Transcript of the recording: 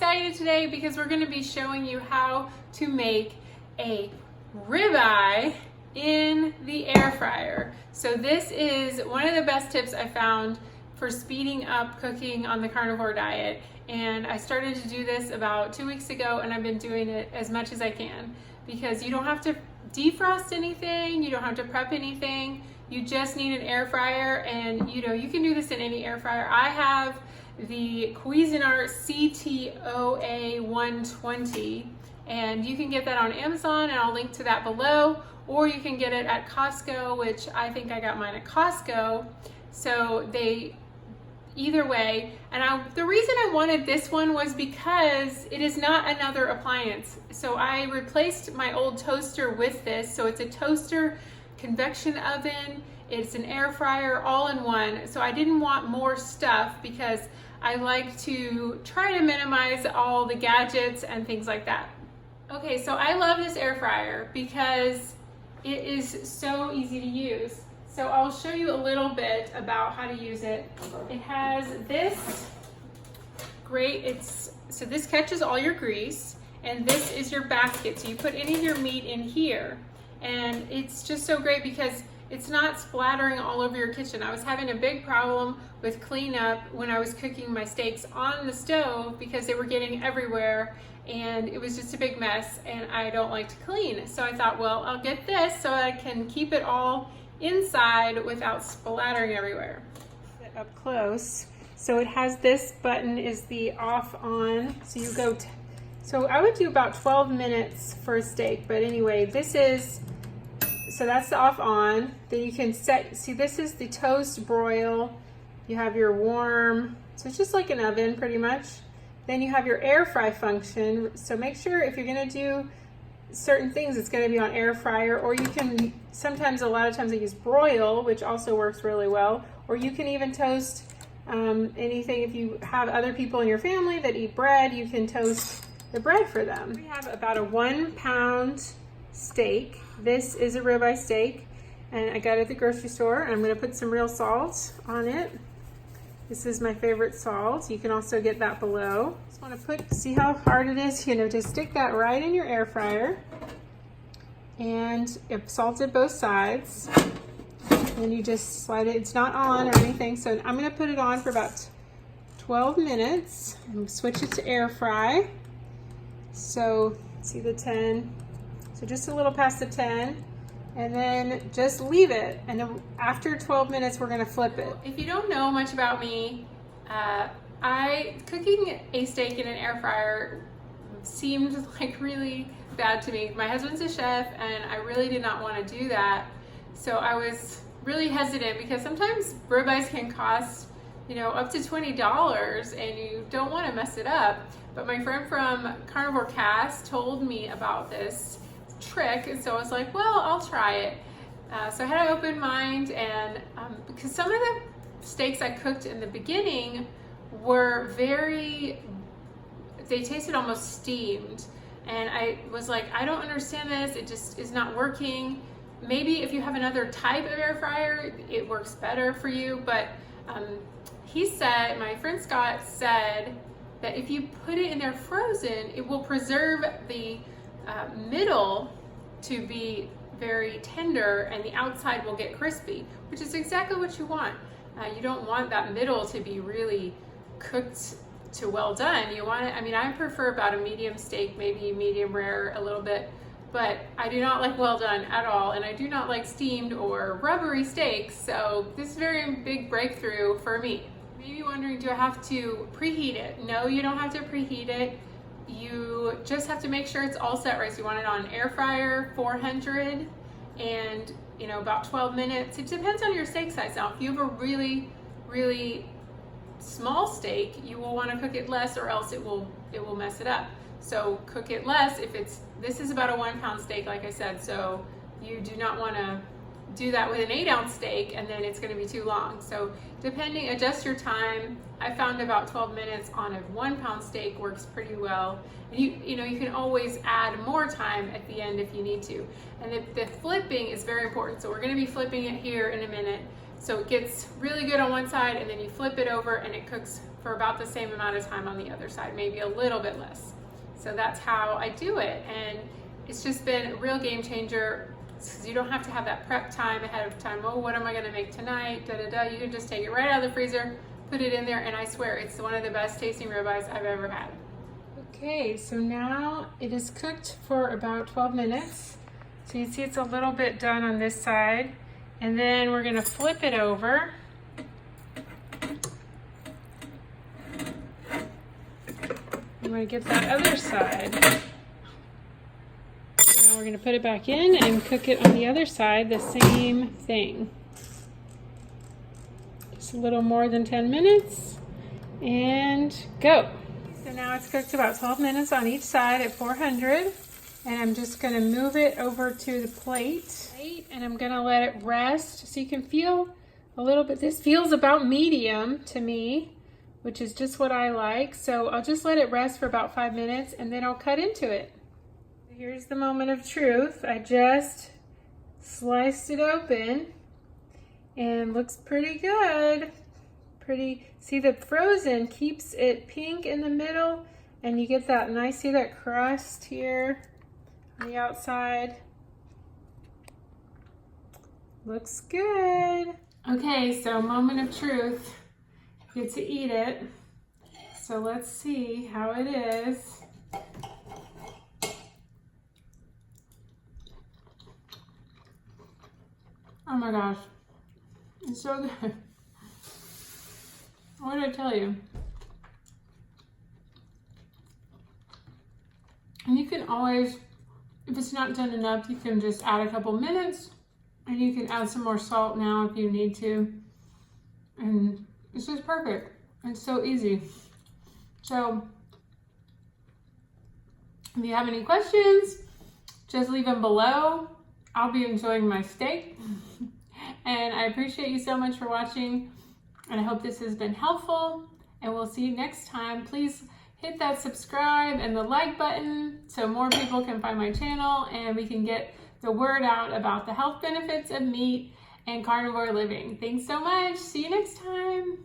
excited today because we're going to be showing you how to make a ribeye in the air fryer. So this is one of the best tips I found for speeding up cooking on the carnivore diet. And I started to do this about 2 weeks ago, and I've been doing it as much as I can because you don't have to defrost anything, you don't have to prep anything, you just need an air fryer. And you can do this in any air fryer. I have the Cuisinart CTOA 120, and you can get that on Amazon, and I'll link to that below, or you can get it at Costco, which I think I got mine at Costco. So either way, and the reason I wanted this one was because it is not another appliance. So I replaced my old toaster with this. So it's a toaster, convection oven, it's an air fryer, all in one. So I didn't want more stuff because I like to try to minimize all the gadgets and things like that. Okay, so I love this air fryer because it is so easy to use. So I'll show you a little bit about how to use it. It has this great, so this catches all your grease, and this is your basket. So you put any of your meat in here, and it's just so great because it's not splattering all over your kitchen. I was having a big problem with cleanup when I was cooking my steaks on the stove because they were getting everywhere and it was just a big mess, and I don't like to clean. So I thought, well, I'll get this so I can keep it all inside without splattering everywhere. Up close. So it has this button is the off on. So you go, so I would do about 12 minutes for a steak, but anyway, so that's the off on. Then you can see this is the toast broil. You have your warm, so it's just like an oven pretty much. Then you have your air fry function. So make sure if you're gonna do certain things, it's gonna be on air fryer, or you can, sometimes a lot of times I use broil, which also works really well, or you can even toast anything. If you have other people in your family that eat bread, you can toast the bread for them. We have about a 1 pound steak. This is a ribeye steak, and I got it at the grocery store. I'm going to put some real salt on it. This is my favorite salt. You can also get that below. Just want to see how hard it is, to stick that right in your air fryer. And I've salted both sides. And you just slide it. It's not on or anything, so I'm going to put it on for about 12 minutes and switch it to air fry. So see the 10. So just a little past the 10, and then just leave it. And then after 12 minutes, we're gonna flip it. If you don't know much about me, cooking a steak in an air fryer seemed like really bad to me. My husband's a chef, and I really did not want to do that. So I was really hesitant because sometimes ribeyes can cost, up to $20, and you don't want to mess it up. But my friend from Carnivore Cast told me about this trick, and so I was like, well, I'll try it. So I had an open mind, and because some of the steaks I cooked in the beginning were they tasted almost steamed, and I was like, I don't understand this, it just is not working. Maybe if you have another type of air fryer, it works better for you. But my friend Scott said that if you put it in there frozen, it will preserve the middle to be very tender, and the outside will get crispy, which is exactly what you want. You don't want that middle to be really cooked to well done. You want it, I prefer about a medium steak, maybe medium rare a little bit, but I do not like well done at all, and I do not like steamed or rubbery steaks, so this is a very big breakthrough for me. Maybe wondering, do I have to preheat it? No, you don't have to preheat it. You just have to make sure it's all set right. So you want it on air fryer, 400, and about 12 minutes. It depends on your steak size. Now, if you have a really, really small steak, you will want to cook it less, or else it will mess it up. So cook it less. This is about a 1 pound steak, like I said. So you do not want to do that with an 8 ounce steak, and then it's going to be too long. So adjust your time. I found about 12 minutes on a 1 pound steak works pretty well. And you can always add more time at the end if you need to. And the flipping is very important. So we're going to be flipping it here in a minute. So it gets really good on one side, and then you flip it over and it cooks for about the same amount of time on the other side, maybe a little bit less. So that's how I do it, and it's just been a real game changer because you don't have to have that prep time ahead of time. Oh, what am I gonna make tonight? Da da da. You can just take it right out of the freezer, put it in there, and I swear it's one of the best tasting ribeyes I've ever had. Okay, so now it is cooked for about 12 minutes. So you see it's a little bit done on this side, and then we're gonna flip it over. I'm going to get that other side. Now we're going to put it back in and cook it on the other side, the same thing. Just a little more than 10 minutes and go. So now it's cooked about 12 minutes on each side at 400, and I'm just going to move it over to the plate and I'm going to let it rest so you can feel a little bit. This feels about medium to me, which is just what I like. So I'll just let it rest for about 5 minutes and then I'll cut into it. Here's the moment of truth. I just sliced it open and looks pretty good. See, the frozen keeps it pink in the middle, and you get that nice, see that crust here on the outside. Looks good. Okay, so moment of truth. Get to eat it. So let's see how it is. Oh my gosh, it's so good. What did I tell you? And you can always, if it's not done enough, you can just add a couple minutes, and you can add some more salt now if you need to. And it's just perfect. It's so easy. So if you have any questions, just leave them below. I'll be enjoying my steak. And I appreciate you so much for watching. And I hope this has been helpful. And we'll see you next time. Please hit that subscribe and the like button so more people can find my channel and we can get the word out about the health benefits of meat and carnivore living. Thanks so much. See you next time.